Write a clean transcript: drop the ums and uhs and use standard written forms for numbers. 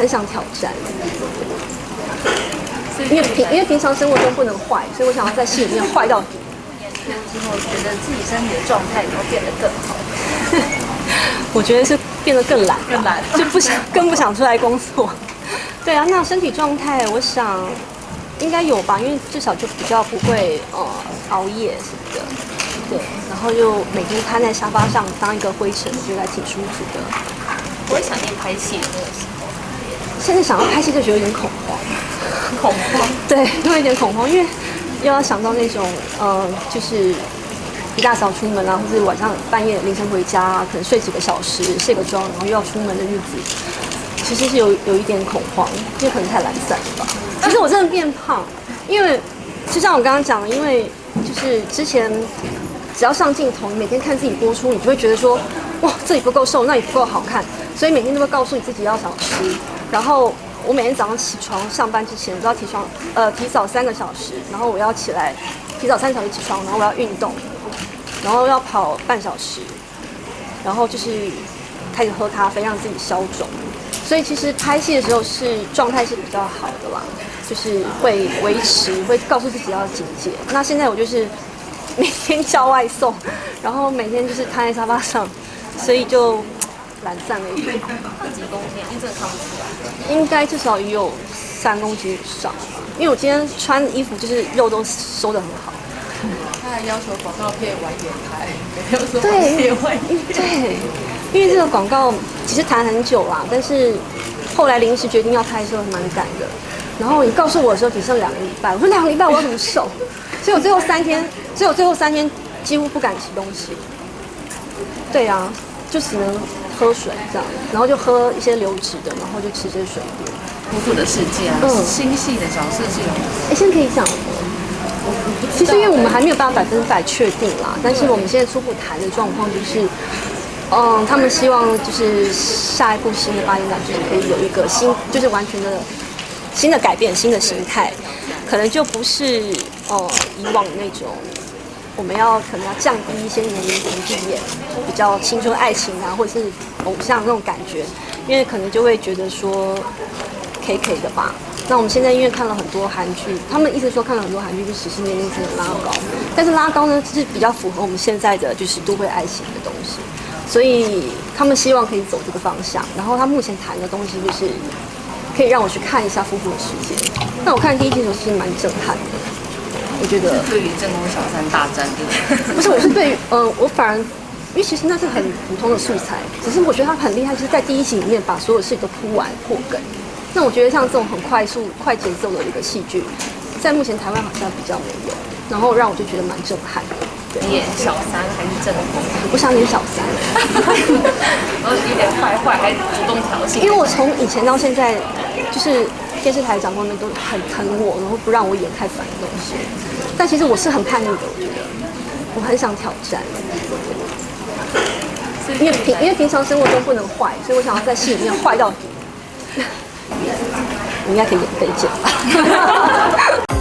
很想挑战，因为平常生活中不能坏，所以我想要在戏里面坏到底。之后觉得自己身体的状态有没有变得更好？我觉得是变得更懒，就更不想出来工作。对啊，那身体状态，我想应该有吧，因为至少就比较不会熬夜什么的。对，然后就每天瘫在沙发上当一个灰尘，我觉得还挺舒服的。我会想念拍戏的那个时候。现在想要拍戏就觉得有点恐慌，对，会有点恐慌，因为又要想到那种就是一大早出门啊，或者晚上半夜凌晨回家啊，可能睡几个小时，卸个妆，然后又要出门的日子，其实是有一点恐慌，因为可能太懒散了吧。其实我真的变胖，因为就像我刚刚讲的，因为就是之前只要上镜头，你每天看自己播出，你就会觉得说，哇，这里不够瘦，那里不够好看，所以每天都会告诉你自己要少吃。然后我每天早上起床上班之前，我都要提早3个小时，然后我要起来提早3小时起床，然后我要运动，然后要跑半小时，然后就是开始喝咖啡让自己消肿。所以其实拍戏的时候状态是比较好的啦，就是会维持，会告诉自己要警戒。那现在我就是每天叫外送，然后每天就是瘫在沙发上，所以就懒散了一点。几公斤啊？真的看不出来。应该至少也有3公斤以上吧，因为我今天穿衣服就是肉都收得很好。他还要求广告片晚点拍，没有说片晚点。对，因为这个广告其实谈很久啦，但是后来临时决定要拍的时候蛮赶的。然后你告诉我的时候只剩2个礼拜，我说2个礼拜我要怎么瘦？所以我最后3天几乎不敢吃东西。对啊，就只能喝水这样，然后就喝一些流质的，然后就吃这些水果。夫妇的世界啊，新戏的角色是有。现在可以讲。其实因为我们还没有办法100%确定啦，但是我们现在初步谈的状况就是，他们希望就是下一部新的8点档就是可以有一个就是完全的新的改变，新的形态，可能就不是以往那种我们可能要降低一些年龄层去演比较青春爱情啊，或者是偶像那种感觉，因为可能就会觉得说 KK 的吧。那我们现在因为看了很多韩剧，他们意思说看了很多韩剧，就其实年龄层有拉高，但是拉高呢是比较符合我们现在的就是都会爱情的东西，所以他们希望可以走这个方向。然后他目前谈的东西就是可以让我去看一下夫妇的世界。那我看第1集的时候其实蛮震撼的，我觉得。对于正宫小三大战对不对？不是，我是对于我反而。因为其实那是很普通的素材，只是我觉得他很厉害，就是在第1集里面把所有事情都铺完破梗。那我觉得像这种很快速、快节奏的一个戏剧，在目前台湾好像比较没有，然后让我就觉得蛮震撼的。对，演小三还是正宫？我想演小三，然后有点坏，还主动挑衅。因为我从以前到现在，就是电视台长官们都很疼我，然后不让我演太烦的东西。但其实我是很叛逆的，我觉得我很想挑战。因为平常生活中不能坏，所以我想要在戏里面坏到底。你应该可以演飞剑吧？